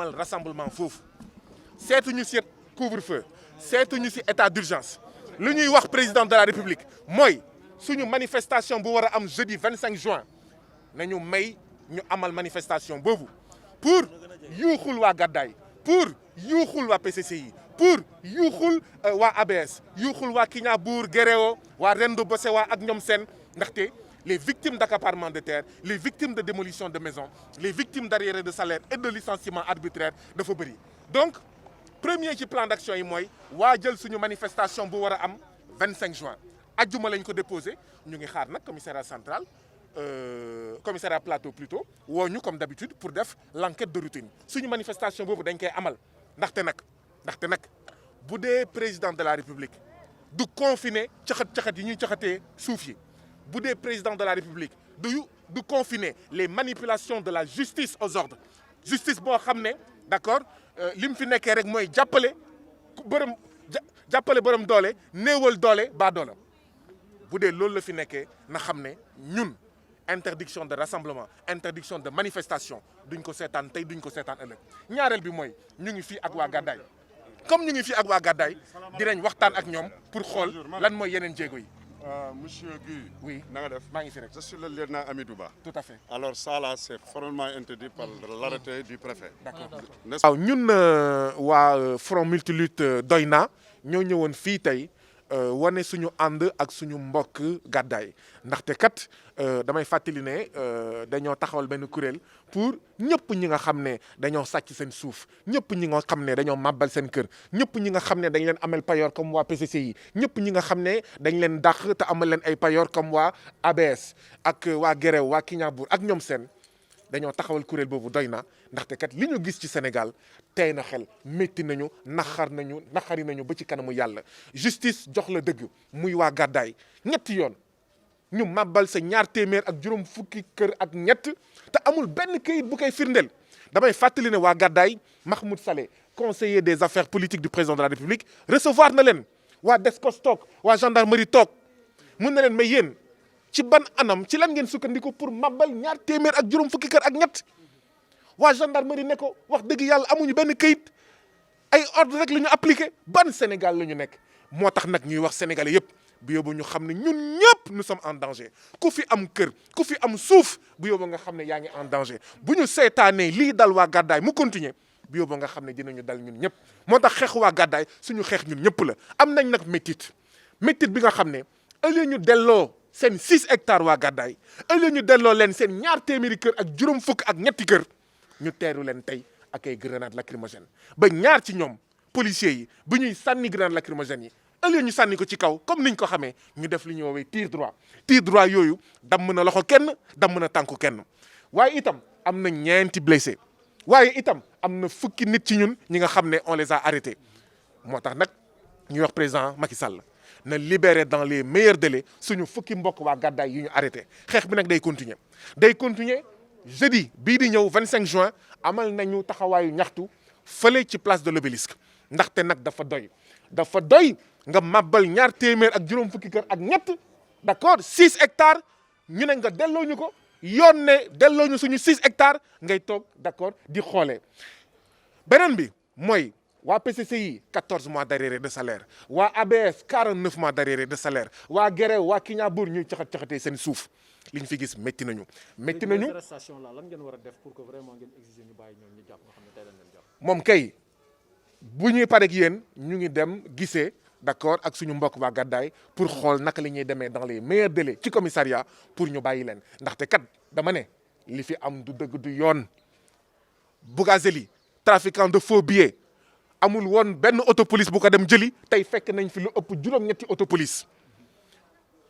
amal rassemblement foofu seetuñu si couvre-feu seetuñu si état d'urgence lu ñuy wax président de la république mooy suñu manifestation bu war a am jeudi 25 juin nañu may ñu amal manifestation boobu pour yuuxul waa Gàddaay pour yuuxul waa PCCI pour yuuxul waa ABS yuuxul waa Kignanbour Guéréo waa Rendo Bossewa ak ñoom seen ndaxte les victimes d'accaparement de terre les victimes de démolition de maisons les victimes d'arriérés de salaire et de licenciement arbitraire dafa bëri. donc premier ci plan d'action yi mooy waa jël suñu manifestation bu war a am 25 juin ajjuma lañ ko déposé ñu ngi xaar nag commissariat central commissariat plateau plutôt woo ñu comme d'habitude pour def l'enquête de routine suñu manifestation boobu dañ koy amal ndaxte nag bu dee président de la république du confiner caxat yi ñuy caxatee suuf yi bu dee président de la république du confiner les manipulations de la justice aux ordres justice boo xam ne d'accord li mu fi nekkee rek mooy jàppale borom doole néewal doole baa doole bu dee loolu la fi nekkee na xam ne ñun interdiction de rassemblement interdiction de manifestation duñ ko seetaan tey duñ ko seetaan ëllëg ñaareel bi mooy ñu ngi fii ak waa Gàddaay comme ñu ngi fii ak waa Gàddaay dinañ waxtaan ak ñoom pour xool lan mooy yeneen jéego yi. Monsieur Guy. Oui. na nga def maa ngi fi rek. Je suis le lieutenant Amidou Ba. Tout à fait. Alors ça là c'est formellement interdit par l'arrêté du préfet. D'accord. waaw ñun waa Front Multilutte doy na ñoo ñëwoon fii tey wane suñu ànd ak suñu mbokk Gàddaay ndaxte kat damay fàttali ne dañoo taxawal benn kuréel pour ñëpp ñi nga xam ne dañoo sàcc seen suuf ñëpp ñi nga xam ne dañoo màbbal seen kër ñëpp ñi nga xam ne dañ leen amel payoor comme waa PCCI ñëpp ñi nga xam ne dañ leen dàq te amal leen ay payoor comme waa ABS ak waa Guéréo waa Kignanbour ak ñoom seen dañoo taxawal kuréel boobu doy na ndaxte kat li ñu gis ci Sénégal tey na xel métti nañu naxari nañu ba ci kanamu yàlla justice jox la dëgg muy waa Gàddaay ñetti yoon ñu màbbal sa 200 ak juróom fukki kër ak ñett te amul benn këyit bu koy firndeel damay fàttali ne waa Gàddaay Mahmoud Saleh conseiller des affaires politiques du président de la République recevoir na leen waa Descos toog waa gendarmerie toog mun na leen may yéen ci ban anam ci lan ngeen sukkandiku pour màbbal 200 ak juróom fukki kër ak ñett waa gendarmerie ne ko wax dëgg yàlla amuñu benn këyit ay ordre rek la ñu appliqué ban Sénégal la ñu nekk moo tax nag ñuy wax sénégalais yëpp bu yóbbu ñu xam ne ñun ñëpp nous sommes en danger ku fi am kër ku fi am suuf bu yóbbu nga xam ne yaa ngi en danger bu ñu seetaanee lii dal waa Gàddaay mu continuer bu yóbbu nga xam ne dinañu dal ñun ñëpp moo tax xeex waa Gàddaay suñu xeex ñun ñëpp la am nañ nag métit bi nga xam ne au lieu ñu delloo seen 6 hectares waa Gàddaay au lieu ñu delloo leen seen 200 kër ak juróom fukk ak ñetti kër ñu teeru leen tey ak ay grenades lacrymogènes ba ñaar ci ñoom policiers yi bu ñuy sànni grenades lacrymogènes yi au lieu ñu sànni ko ci kaw comme niñ ko xamee ñu def li ñuy woowee tir droit yooyu damm na loxo kenn damm na tànku kenn waaye itam am na ñeenti blessé waaye itam am na fukki nit ci ñun ñi nga xam ne on les a arrêtés moo tax nag ñuy wax président Macky Sall na libérer dans les meilleurs délais suñu fukki mbokk waa Gàddaay yi ñu arrêté xeex bi nag day continuer jeudi bii di ñëw 25 juin amal nañu taxawaayu ñaxtu fële ci place de l'Obélisque ndaxte nag dafa doy nga màbbal 200 ak juróom fukki kër ak ñett d'accord 6 hectares ñu ne nga delloo ñu ko yoon ne delloo ñu suñu 6 hectares ngay toog d'accord di xoolee beneen bi mooy waa PCCI 14 mois d'arriérés de salaire waa ABS 49 mois d'arriérés de salaire waa Guéréo waa Kignanbour ñuy caxatee seen suuf li ñu fi gis métti nañu. arrestation la lan ngeen war a def pour que vraiment ngeen exiger ñu bàyyi ñoom ñu jàpp nga xam ne tey lañ leen jàpp. moom kay bu ñuy pare ak yéen ñu ngi dem gisee d'accord ak suñu mbokk waa Gàddaay pour xool naka la ñuy demee dans les meilleurs délais ci commissariat pour ñu bàyyi leen ndaxte kat dama ne li fi am du dëgg du yoon Bougazelli trafiquant de faux billets amul woon benn autopolice bu ko dem jëli tey fekk nañ fi lu ëpp juróom-ñetti autopolice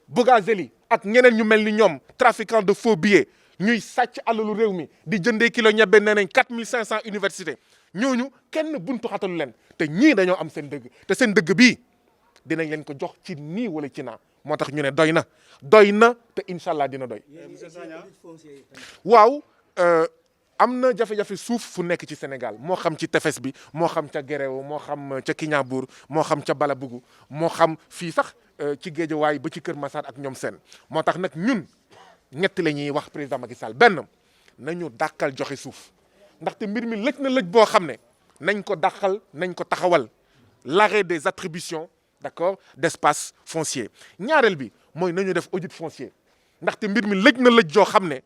Bougazelli ak ñeneen ñu mel ni ñoom trafiquant de faux billets ñuy sàcc alalu réew mi di jëndee kilo ñebbe nee nañ 4500 université ñooñu kenn buntu xatalu leen te ñii dañoo am seen dëgg te seen dëgg bii dinañ leen ko jox ci nii wala ci naa moo tax ñu ne doy na te incha allah dina doy. waaw am na jafe-jafe suuf fu nekk ci Sénégal moo xam ci tefes bi moo xam ca Guéréo moo xam ca Kignanbour moo xam ca Balabougou moo xam fii sax ci Guédiawaye ba ci Kër Massar ak ñoom seen moo tax nag ñun ñett la ñuy wax président Macky Sall benn nañu dàkkal joxe suuf ndaxte mbir mi lëj na lëj boo xam ne nañ ko dàqal nañ ko taxawal l'arrêt des attributions d'accord d'espace foncier ñaareel bi mooy nañu def audit foncier ndaxte mbir mi lëj na lëj joo xam ne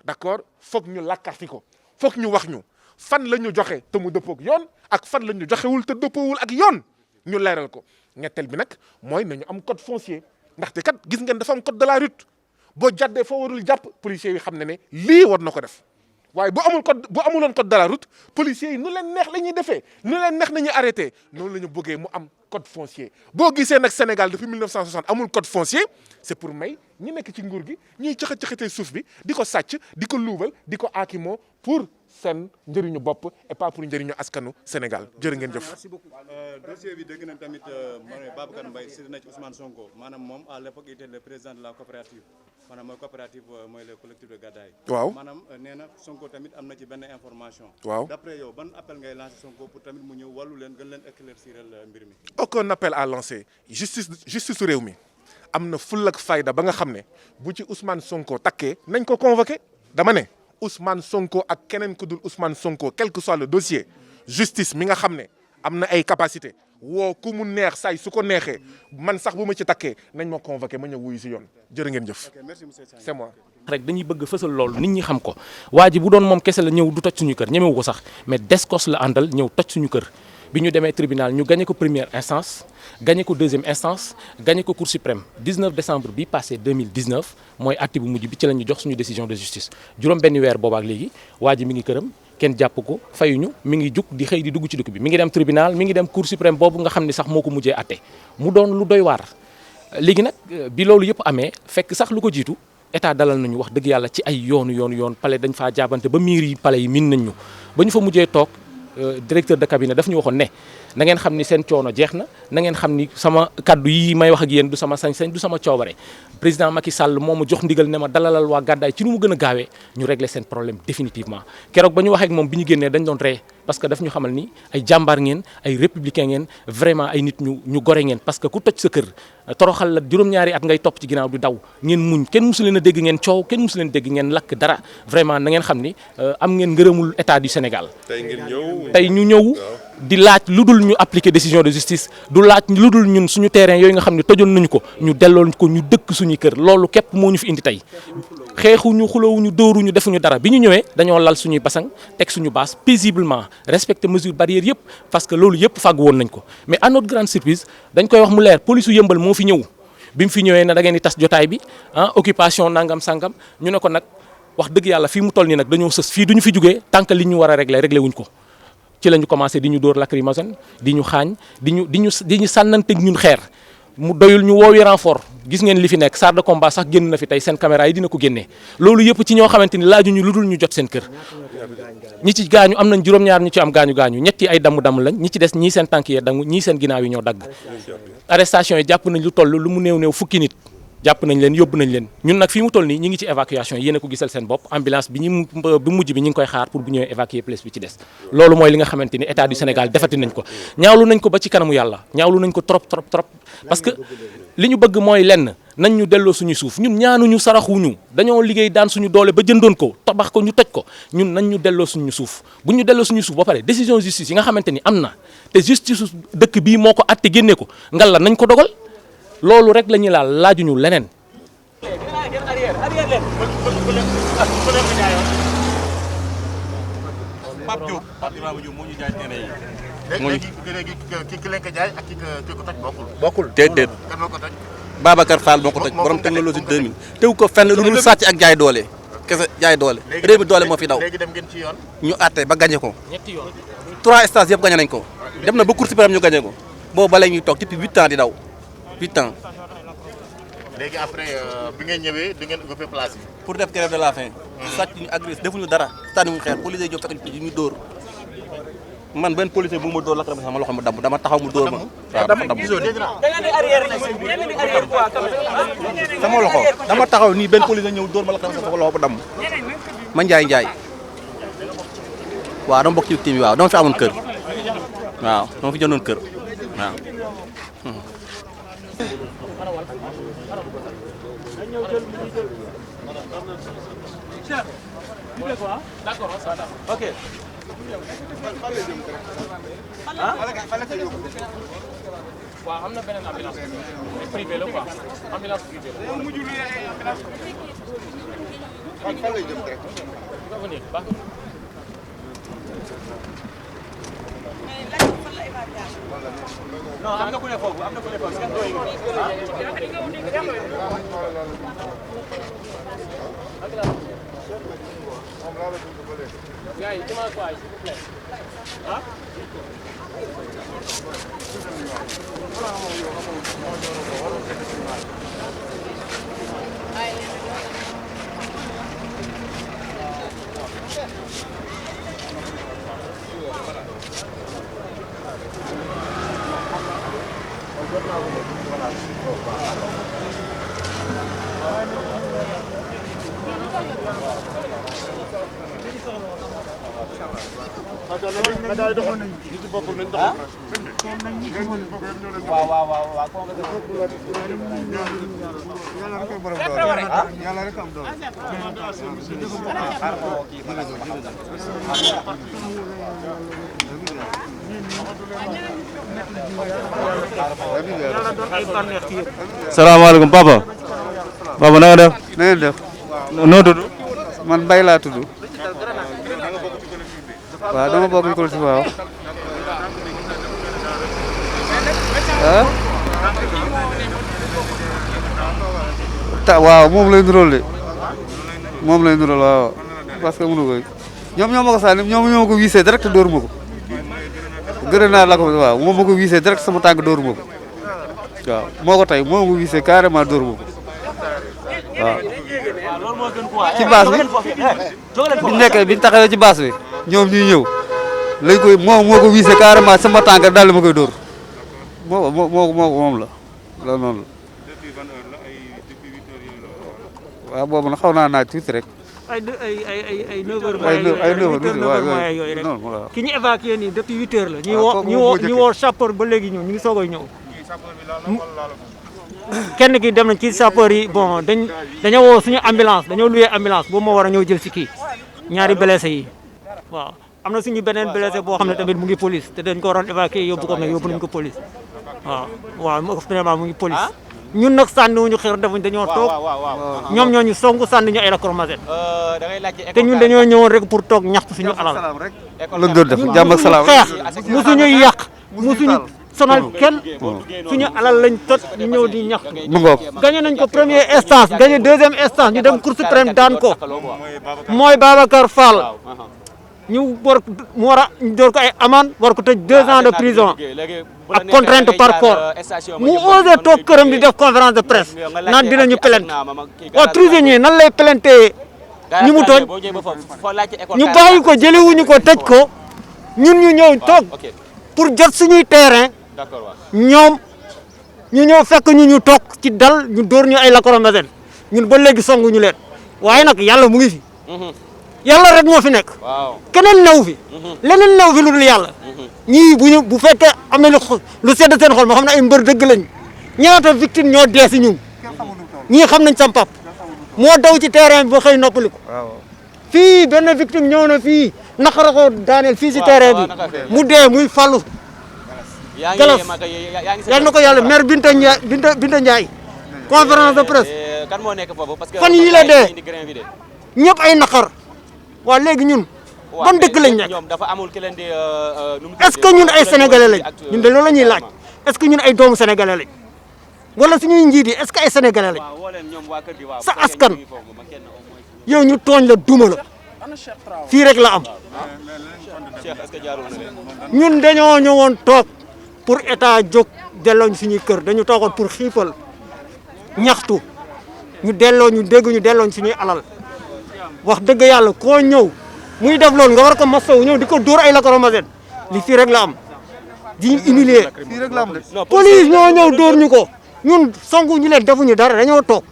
d'accord foog ñu làkkarti ko foog ñu wax ñu fan la ñu joxe te mu dëppook yoon ak fan la ñu joxewul te dëppoowul ak yoon ñu leeral ko ñetteel bi nag mooy nañu am code foncier ndaxte kat gis ngeen dafa am code de la route boo jàddee foo warul jàpp policiers yi xam ne lii war na ko def waaye bu amuloon code de la route policiers yi nu leen neex la ñuy defee nu leen neex nañuy arrêté noonu la ñu bëggee mu am code foncier boo gisee nag Sénégal depuis 1960 amul code foncier c'est pour may ñi nekk ci nguur gi ñuy caxat-caxatee suuf bi di ko sàcc di ko luubal di ko aakimoo pour seen njëriñu bopp et pas pour njëriñu askanu Sénégal jërë ngeen jëf. Merci beaucoup. Dossier bi dégg nañ tamit Babacar Mbaye cité na ci Ousmane Sonko maanaam moom à l'époque il était le président de la coopérative maanaam mooy coopérative mooy le collectif de Gadaye. waaw maanaam nee na Sonko tamit am na ci benn information. waaw d'après yow ban appel ngay lancer Sonko pour tamit mu ñëw wàllu leen gën leen éclairciral mbir mi. aucun appel à lancer justice réew mi am na ful ak fayda ba nga xam ne bu ci Ousmane Sonko takkee nañ ko convoqué dama ne. Ousmane Sonko ak keneen ku dul Ousmane Sonko quel que soit le dossier justice mi nga xam ne am na ay capacité woo ku mu neex say su ko neexee man sax bu ma ci takkee nañ ma convoqué ma ñëw wuyu si yoon jërë ngeen jëf. C'est moi. rek dañuy bëgg fësal loolu nit ñi xam ko waa ji bu doon moom kese la ñëw du toj suñu kër ñemewu ko sax mais descos la àndal ñëw toj suñu kër bi ñu demee tribunal ñu gagné ko première instance gagné ko deuxième instance gagné ko cour suprême 19 décembre bi passé 2019 mooy acte bu mujj bi ci la ñu jox suñu décision de justice juróom benn weer boobaak léegi waa ji mi ngi këram kenn jàpp ko fayuñu mi ngi jug di xëy di dugg ci dëkk bi mi ngi dem tribunal mi ngi dem cour suprême boobu nga xam ne sax moo ko mujjee atte mu doon lu doy waar léegi nag bi loolu yëpp amee fekk sax lu ko jiitu état dalal nañu wax dëgg yàlla ci ay yoon palais dañ faa jaabante ba miir yi palais yi miin nañ ñu ba ñu fa mujjee toog directeur de cabinet daf ñu waxoon ne na ngeen xam ni seen coono jeex na na ngeen xam ni sama kaddu yi may wax ak yéen du sama sañ-sañ du sama coobare président Macky Sall moo ma jox ndigal ne ma dalalal waa gàddaay ci nu mu gën a gaawee ñu régler seen problème définitivement keroog ba ñu waxee ak moom bi ñu génnee dañ doon ree parce que daf ñu xamal ni ay jàmbaar ngeen ay républicain ngeen vraiment ay nit ñu gore ngeen parce que ku toj sa kër toroxal la juróom-ñaari at ngay topp ci ginnaaw di daw ngeen muñ kenn musu leen a dégg ngeen coow kenn musu leen dégg ngeen lakk dara vraiment na ngeen xam ni am ngeen ngërëmul état du Sénégal tey ñu ñëw di laaj lu dul ñu appliquer décision de justice du laaj lu dul ñun suñu terrain yooyu nga xam ne tojoon nañu ko ñu delloo ko ñu dëkk suñuy kër loolu képp moo ñu fi indi tey xeexuñu xulawuñu dóoruñu defuñu dara bi ñu ñëwee dañoo lal suñuy basang teg suñu base paisiblement respecter mesures barrières yëpp parce que loolu yëpp fàgg woon nañ ko mais à notre grande surprise dañ koy wax mu leer police u yëmbal moo fi ñëw bi mu fi ñëwee na da ngeen di tas jotaay bi occupation nangam sangam ñu ne ko nag wax dëgg yàlla fii mu toll nii nag dañoo sës fii duñu fi jugee tant que li ñu war a régler wuñ ko ci lañu commencé di ñu dóor lacrymogène di ñu xaañ di ñu sànnanteeg ñun xeer mu doyul ñu woowi renfort gis ngeen li fi nekk char de combat sax génn na fi tey seen caméra yi dina ko génnee loolu yëpp ci ñoo xamante ni laajuñu lu dul ñu jot seen kër ñi ci gaañu am nañ juróom-ñaar ñu ci am gaañu ñetti ay damm-damm lañ ñi ci des ñii seen tànk yee damm ñii seen ginnaaw yi ñoo dagg arrestation yi jàpp nañ lu toll lu mu néew fukki nit jàpp nañ leen yóbbu nañ leen ñun nag fii mu toll nii ñi ngi ci évacuation yéen a ko gisal seen bopp ambulance bi mujj bi ñi ngi koy xaar pour bu ñëwee évacuer place bi ci des loolu mooy li nga xamante ni état du Sénégal defati nañ ko ñaawlu nañ ko ba ci kanamu yàlla ñaawlu nañ ko trop parce que li ñu bëgg mooy lenn nañ ñu delloo suñu suuf ñun ñaanuñu saraxuñu dañoo liggéey daan suñu doole ba jëndoon ko tabax ko ñu toj ko ñun nañ ñu delloo suñu suuf bu ñu delloo suñu suuf ba pare décision justice yi nga xamante ni am na te justice dëkk bii moo ko atte génnee ko ngal la nañ ko dogal loolu rek la ñuy laajuñu leneen. Pape Diop moo ñu jaay terrain yi. léegi ki leen ko jaay ak ki ko toj bokkul. déedéet. kan moo ko toj. Babacar Fall moo ko toj borom technologie 2000. tew ko fenn lu dul sàcc ak jaay doole. kese jaay doole. réew mi doole moo fi daw. léegi dem ngeen ci yoon. ñu àtte ba gagné ko. 3 stages yëpp gagné nañ ko. dem na ba Cour suprême ñu gagné ko. boobu ba léegi ñuy toog depuis 8 ans di daw 8 ans. léegi après bi ngeen ñëwee di ngeen occupé place yi. pour def grève de la faim. sàcc ñu agressé defuñu dara tànnuwuñu xeer police yi jóg fekk ñu dóor man benn policier bu ma dóor lakk sama loxo mu damm dama taxaw mu dóor ma. waaw dafa damm sama loxo dama taxaw nii benn policier ñëw dóor ma lakk sama loxo bu damm ma njaay waaw dama bokk ci victime yi waaw dama fi amoon kër waaw dama fi jëndoon kër waaw. D'accord, ok. waaw am na beneen ambulance privé la quoi ambulance privée la. fan lay jëm rek. non am na ku ne foofu am na ku ne foofu gars yi dimanche waay s'il vous plaît. ah. salaamaaleykum papa. papa na nga def. na ngeen def. noo tudd. man Mbaye laa tudd. waaw dama bokk ci collectif waaw. ah. waaw moom lay nuróol de. moom lay nuróol waaw. parce que mënu ko ñoom ñoo ma ko sànni ñoom ñoo ma ko wiisee direct dóoru ma ko. gërëm naa la ko waaw moom ma ko wiisee direct sama tànk dóoru ma ko. waaw moo ko tey moo ma ko wiisee carrément dóoru ma ko. waaw. ci baas bi biñ nekkee biñ taxawee ci baas bi ñoom ñuy ñëw lañ koy moo ko wiisee carrément sama tànk daal ma koy dóor moom la loolu noonu la. waaw boobu nag xaw naa naaj tuuti rek. ay 9 heures. ay 9 heures yooyu rek noonu la. ki ñu évacué nii depuis 8 heures la. ñu woo sapeur ba léegi ñu ngi soog a ñëw. kenn ki dem nañ ci sapeur yi bon dañoo woo suñu ambulance dañoo loué ambulance boobu moo war a ñëw jël si kii ñaari blessé yi waaw am na suñu beneen blessé boo xam ne tamit mu ngi police te dañ ko waroon évacué yóbbu ko mais yóbbu nañ ko police waaw vraiment mu ngi police ñun nag sànni wuñu xeer defuñ dañoo toog ñoom ñoo ñu songu sànni ñu ay lacrymogène te ñun dañoo ñëwoon rek pour toog ñaxtu suñu alal lañ doon def jàmm ak salaam xeex musuñu yàq musuñu sonal kenn suñu alal lañ tot ñu ñëw di ñaxtu mu ngoog gagné nañ ko première instance gagné deuxième instance ñu dem cour suprême daan ko mooy Babacar Fall ñu mu war a door ko ay amende war ko tëj 2 ans de prison ak contrainte par corps mu osé toog këram di def conférence de presse naan dinañu plainte waaw prisonnier nan lay plainte ñu mu tooñ ñu bàyyi ko jëliwuñu ko tëj ko ñun ñu ñëw toog pour jot suñuy terrain ñoom ñu ñëw fekk ñu toog ci dal ñu dóor ñu ay lacrymogène ñun ba léegi songu ñu leen waaye nag yàlla mu ngi fi yàlla rek moo fi nekk keneen new fi leneen new fi lu dul yàlla ñii bu fekkee am na lu sedd seen xol moo xam ne ay mbër dëgg lañ ñaata victime ñoo dee si ñun ñii xam nañ sam pap moo daw ci terrain bi ba xëy noppali ko fii benn victime ñëw na fii naqara ko daaneel fii si terrain bi mu dee muy fallu galas yal na ko yàlla maire Binta Ndiaye conférence de presse fan yii la dee ñëpp ay naqar waa léegi ñun ban dëkk lañ nekk est-ce que ñun ay sénégalais lañ ñun de loolu la ñuy laaj est-ce que ñun ay doomu sénégalais lañ wala suñuy njiit yi est-ce que ay sénégalais lañ sa askan yow ñu tooñ la duma la fii rek la am ñun dañoo ñëwoon toog pour état jóg delloo ñu suñuy kër dañu toogoon pour xiifal ñaxtu ñu delloo ñu dégg ñu delloo ñu suñuy alal wax dëgg yàlla koo ñëw muy def loolu nga war ko masawu ñëw di ko dóor ay lacrymogène li fii rek la am di ñu humilier fii rek la am de. police ñoo ñëw dóor ñu ko ñun songu ñu leen defuñu dara dañoo toog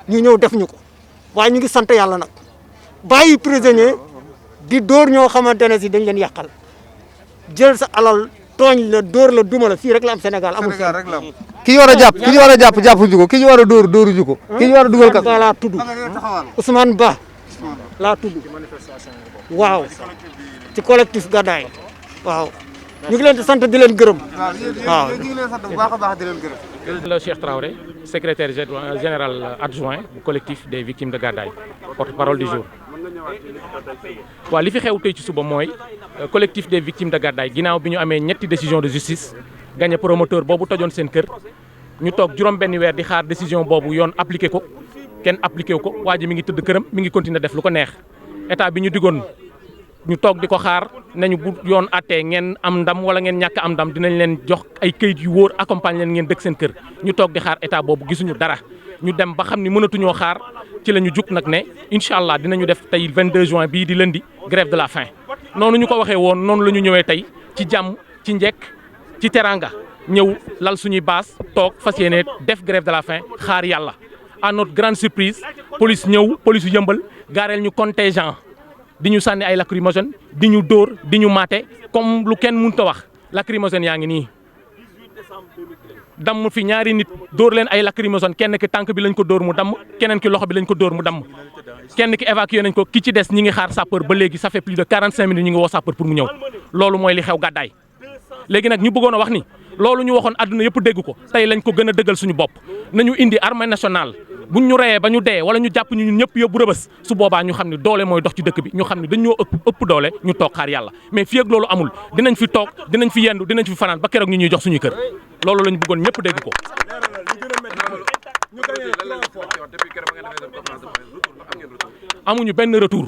ñu ñëw def ñu ko waaye ñu ngi sant yàlla nag bàyyi prisonnier di dóor ñoo xamante ne si dañ leen yàqal jël sa alal tooñ la dóor la duma la fii rek la am Sénégal amul Sénégal rek la am. ki ñu war a jàpp jàppuñu ko ki ñu war a dóor dóoruñu ko. ki ñu war a dugal kat Ba laa tudd Ousmane Ba laa tudd waaw ci collectif Gadaye waaw ñu ngi leen di sant di leen gërëm waaw. ñu ngi leen sant bu baax a baax di leen gërëm. Le Cheikh Traoré, secrétaire général adjoint du collectif des victimes de Gadaye, porte-parole du jour. waaw li fi xew tey ci suba mooy collectif des victimes de Gadaye ginnaaw bi ñu amee ñetti décision de justice gagné promoteur boobu tojoon seen kër ñu toog juróom-benni weer di xaar décision boobu yoon appliqué ko kenn appliqué wu ko waa ji mi ngi tëdd këram mi ngi continuer def lu ko neex état bi ñu digoon ñu toog di ko xaar nañu bu yoon attee ngeen am ndam wala ngeen ñàkk am ndam dinañ leen jox ay këyit yu wóor accompagner leen ngeen dëkk seen kër ñu toog di xaar état boobu gisuñu dara ñu dem ba xam ni mënatuñoo xaar ci la ñu jug nag ne incha allah dinañu def tey 22 juin bii di lundi grève de la faim noonu ñu ko waxee woon noonu la ñu ñëwee tey ci jàmm ci njekk ci teranga ñëw lal suñuy baas toog fas yéene def grève de la faim xaar yàlla à notre grande surprise police ñëw police yu yëmbal gaareel ñu contingent di ñu sànni ay lacrymogène di ñu dóor di ñu maate comme lu kenn mënut a wax lacrymogène yaa ngi nii damm fi ñaari nit dóor leen ay lacrymogène kenn ki tànk bi lañ ko dóor mu damm keneen ki loxo bi lañ ko dóor mu damm kenn ki évacué nañ ko ki ci des ñi ngi xaar sapeur ba léegi ça fait plus de 45 minutes ñi ngi woo sapeur pour mu ñëw loolu mooy li xew Gadaye léegi nag ñu bëggoon a wax ni loolu ñu waxoon àdduna yëpp dégg ko tey lañ ko gën a dëggal suñu bopp nañu indi armée nationale buñ ñu reyee ba ñu dee wala ñu jàpp ñu ñun ñëpp yóbbu rëbës su boobaa ñu xam ne doole mooy dox ci dëkk bi ñu xam ne dañ ñoo ëpp doole ñu toog xaar yàlla mais fii ak loolu amul dinañ fi toog dinañ fi yendu dinañ fi fanaan ba keroog ñu ñuy jox suñuy kër loolu lañ bëggoon ñëpp dégg ko. amuñu benn retour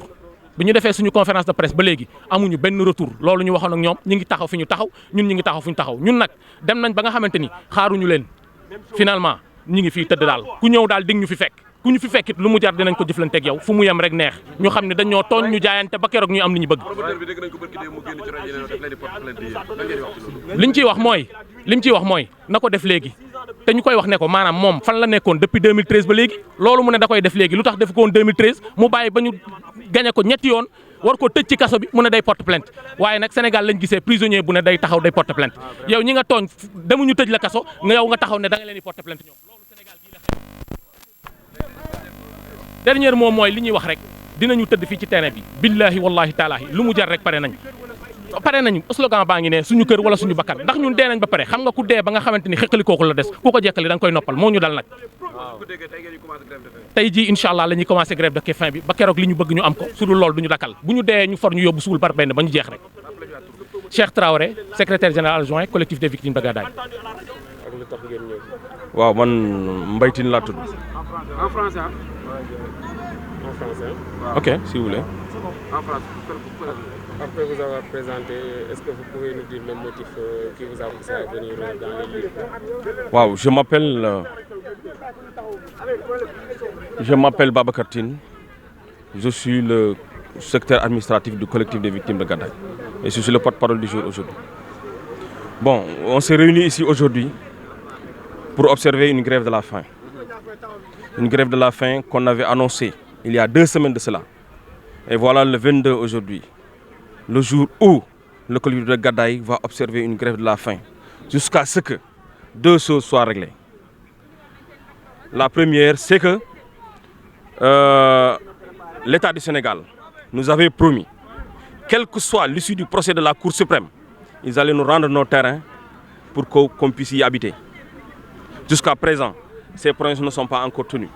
bi ñu defee suñu conférence de presse ba léegi amuñu benn retour loolu ñu waxoon ak ñoom ñi ngi taxaw fi ñu taxaw ñun ñi ngi taxaw fi ñu taxaw ñun nag dem nañ ba nga xamante ni xaaruñu leen finalement ñi ngi fii tëdd daal ku ñëw daal dig ñu fi fekk ku ñu fi fekkit lu mu jar dinañ ko jëflanteeg yow fu mu yem rek neex ñu xam ne dañoo tooñ ñu jaayante ba keroog ñu am li ñu bëgg. liñ ciy wax mooy na ko def léegi te ñu koy wax ne ko maanaam moom fan la nekkoon depuis 2013 ba léegi loolu mu ne da koy def léegi lu tax def ko woon 2013 mu bàyyi ba ñu gañe ko ñetti yoon war ko tëj ci kaso bi mu ne day porte plainte waaye nag Sénégal lañ gisee prisonnier bu ne day taxaw day porte plainte yow ñi nga tooñ demuñu tëj la kaso nga yow nga taxaw ne da nga leen di porte plainte ñoom loolu Sénégal gii la xew. dernier moom mooy li ñuy wax rek dinañu tëdd fii ci terrain bi billahi wallahi taalaahi lu mu jar rek pare nañu slogan baa ngi ne suñu kër wala suñu bakkan ndax ñun dee nañ ba pare xam nga ku dee ba nga xamante ni xeqali kooku la des ku ko jekkali da nga koy noppal moo ñu dal nag tey jii incha allah la ñuy commencé grève de faim bi ba keroog li ñu bëgg ñu am ko su dul loolu du ñu dakkal bu ñu dee ñu for ñu yóbbu suul par benn ba ñu jeex rek Cheikh Traoré secrétaire général adjoint collectif des victimes de Gadaye. waaw man Mbaye Tine laa tudd. En français. En français. Ok, si vous voulez. En français. Après vous avoir présenté, est-ce que vous pouvez nous dire le motif qui vous a poussé à venir dans les lieux? Wow, je m'appelle Babacar Tine. Je suis le secrétaire administratif du collectif des victimes de Gadaye. Et je suis le porte-parole du jour aujourd'hui. Bon, on s'est réunis ici aujourd'hui pour observer une grève de la faim. Une grève de la faim qu'on avait annoncée il y a 2 semaines de cela. Et voilà le 22 aujourd'hui, le jour où le collectif de Gadaye va observer une grève de la faim, jusqu'à ce que 2 choses soient réglées. La première, c'est que l'État du Sénégal nous avait promis, quelle que soit l'issue du procès de la Cour suprême, ils allaient nous rendre nos terrains pour qu'on puisse y habiter. Jusqu'à présent, ces promesses ne sont pas encore tenues.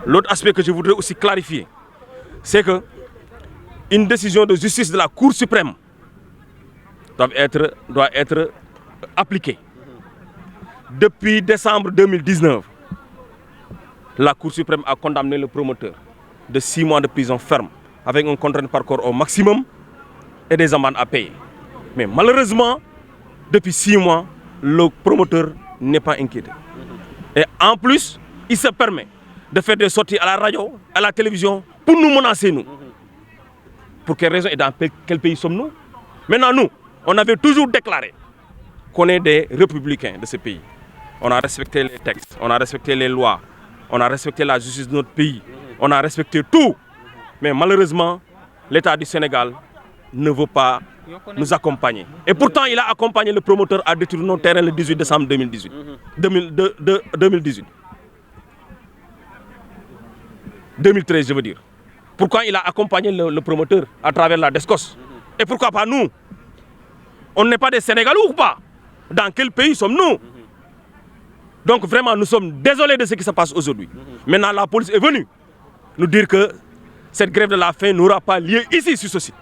L'autre aspect que je voudrais aussi clarifier, c'est que une décision de justice de la Cour suprême doit être appliquée. Depuis décembre 2019, la Cour suprême a condamné le promoteur de 6 mois de prison ferme avec un contrainte par corps au maximum et des amendes à payer. Mais malheureusement, depuis 6 mois, le promoteur n'est pas inquiété. Et en plus, il se permet de faire des sorties à la radio, à la télévision, pour nous menacer, nous. Pour quelle raison et dans quel pays sommes-nous? Maintenant, nous, on avait toujours déclaré qu'on est des républicains de ce pays. On a respecté les textes, on a respecté les lois, on a respecté la justice de notre pays, on a respecté tout. Mais malheureusement, l'État du Sénégal ne veut pas nous accompagner. Et pourtant, il a accompagné le promoteur à détruire nos terrains le 18 décembre 2018. 2013, je veux dire. Pourquoi il a accompagné le promoteur à travers la DESCOS? Et pourquoi pas nous? On n'est pas des Sénégalais ou pas? Dans quel pays sommes-nous? Donc vraiment, nous sommes désolés de ce qui se passe aujourd'hui. Maintenant, la police est venue nous dire que cette grève de la faim n'aura pas lieu ici, sur ce site.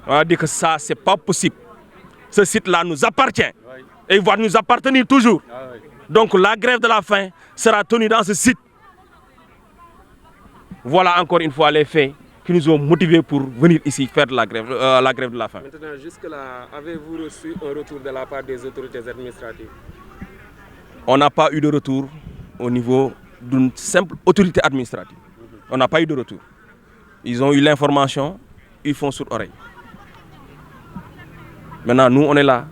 On va dire que ça, c'est pas possible. Ce site-là nous appartient et il va nous appartenir toujours. Donc la grève de la faim sera tenue dans ce site. Voilà encore une fois les faits qui nous ont motivés pour venir ici faire de la grève de la faim. Maintenant, jusque-là, avez-vous reçu un retour de la part des autorités administratives? On n'a pas eu de retour au niveau d'une simple autorité administrative. On n'a pas eu de retour. Ils ont eu l'information, ils font sourd oreille. Maintenant, nous, on est là.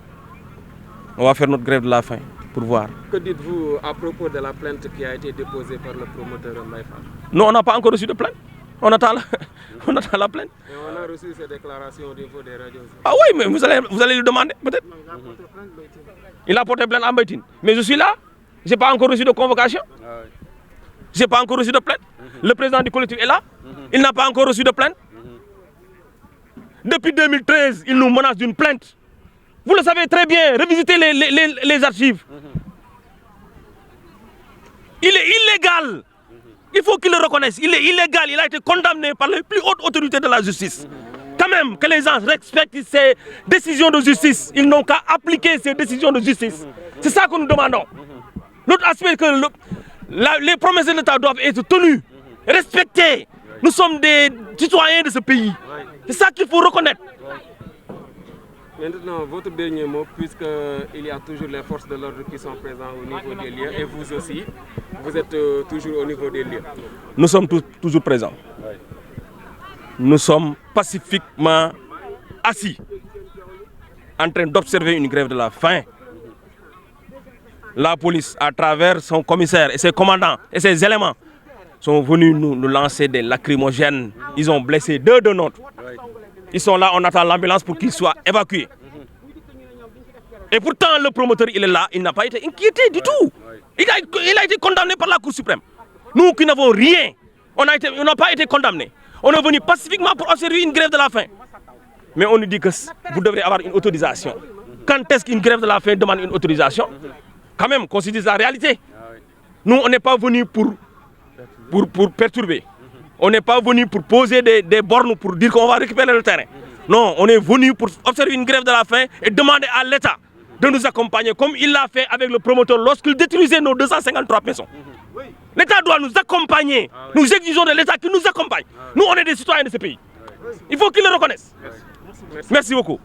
On va faire notre grève de la faim pour voir. Que dites-vous à propos de la plainte qui a été déposée par le promoteur Mbaye Fall? Non, on n'a pas encore reçu de plainte. On attend la plainte. Et on a reçu ces déclarations au niveau des radios. Ah oui, mais vous allez lui demander peut-être. Il a porté plainte à Mbaye Tine. Mais je suis là. Je n'ai pas encore reçu de convocation. Je n'ai pas encore reçu de plainte. Le président du collectif est là. Il n'a pas encore reçu de plainte. Depuis 2013, il nous menace d'une plainte. Vous le savez très bien, revisitez les archives. Il est illégal. Il faut qu'il le reconnaisse. Il est illégal. Il a été condamné par les plus hautes autorités de la justice. Quand même, que les gens respectent ces décisions de justice. Ils n'ont qu'à appliquer ces décisions de justice. C'est ça que nous demandons. L'autre aspect, c'est que les promesses de l'État doivent être tenues, respectées. Nous sommes des citoyens de ce pays. C'est ça qu'il faut reconnaître. Maintenant, votre dernier mot, puisqu'il y a toujours les forces de l'ordre qui sont présentes au niveau des lieux, et vous aussi, vous êtes toujours au niveau des lieux. Nous sommes toujours présents. Nous sommes pacifiquement assis, en train d'observer une grève de la faim. La police, à travers son commissaire et ses commandants et ses éléments, sont venus nous lancer des lacrymogènes. Ils ont blessé deux de nôtres. Ils sont là, on attend l'ambulance pour qu'ils soient évacués. Et pourtant, le promoteur, il est là, il n'a pas été inquiété du tout. Il a été condamné par la Cour suprême. Nous qui n'avons rien, on n'a pas été condamnés. On est venu pacifiquement pour observer une grève de la faim. Mais on nous dit que vous devrez avoir une autorisation. Quand est-ce qu'une grève de la faim demande une autorisation? Quand même, qu'on se dise la réalité. Nous, on n'est pas venus pour perturber. On n'est pas venu pour poser des bornes pour dire qu'on va récupérer le terrain. Non, on est venu pour observer une grève de la faim et demander à l'État de nous accompagner comme il l'a fait avec le promoteur lorsqu'il détruisait nos 253 maisons. L'État doit nous accompagner. Nous exigeons de l'État qu'il nous accompagne. Nous, on est des citoyens de ce pays. Il faut qu'il le reconnaisse. Merci beaucoup.